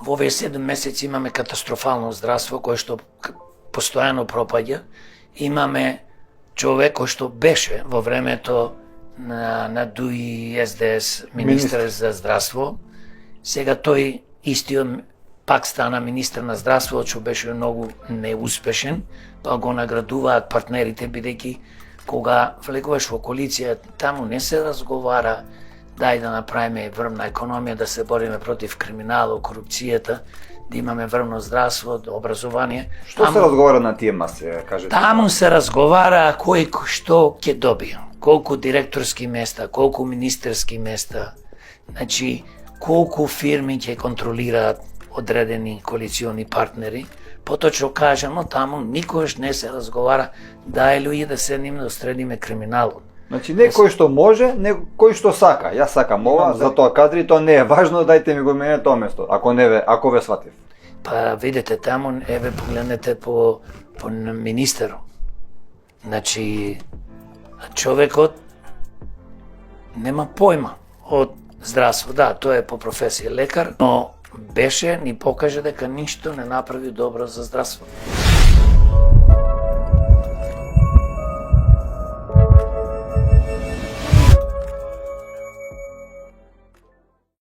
Во овие 7 месеци имаме катастрофално здравство кое што постојано пропаѓа. Имаме човек кој што беше во времето на ДУИ СДС министер за здравство. Сега тој истиот пак стана министер на здравство, што беше многу неуспешен, па го наградуваат партнерите, бидејќи кога влегуваш во коалиција, таму не се разговара дај да направиме врвна економија, да се бориме против криминалот, корупцијата, да имаме врвно здравство, образование. Што се разговара на тие маси, кажете? Таму се разговара кој што ќе добие, колку директорски места, колку министерски места, значи колку фирми ќе контролираат одредени коалициони партнери. Поточно кажано, таму никогаш не се разговара дај луѓе да седнеме да средиме криминалот. Значи не кој што може, не кој што сака. Јас сакам ова, затоа кадри, тоа не е важно, дајте ми го мене тоа место, ако ве сватив. Па видите таму, еве погледнете по министерот. Значи човекот нема појма од здравство. Да, тој е по професија лекар, но беше ни покаже дека ништо не направи добро за здравство.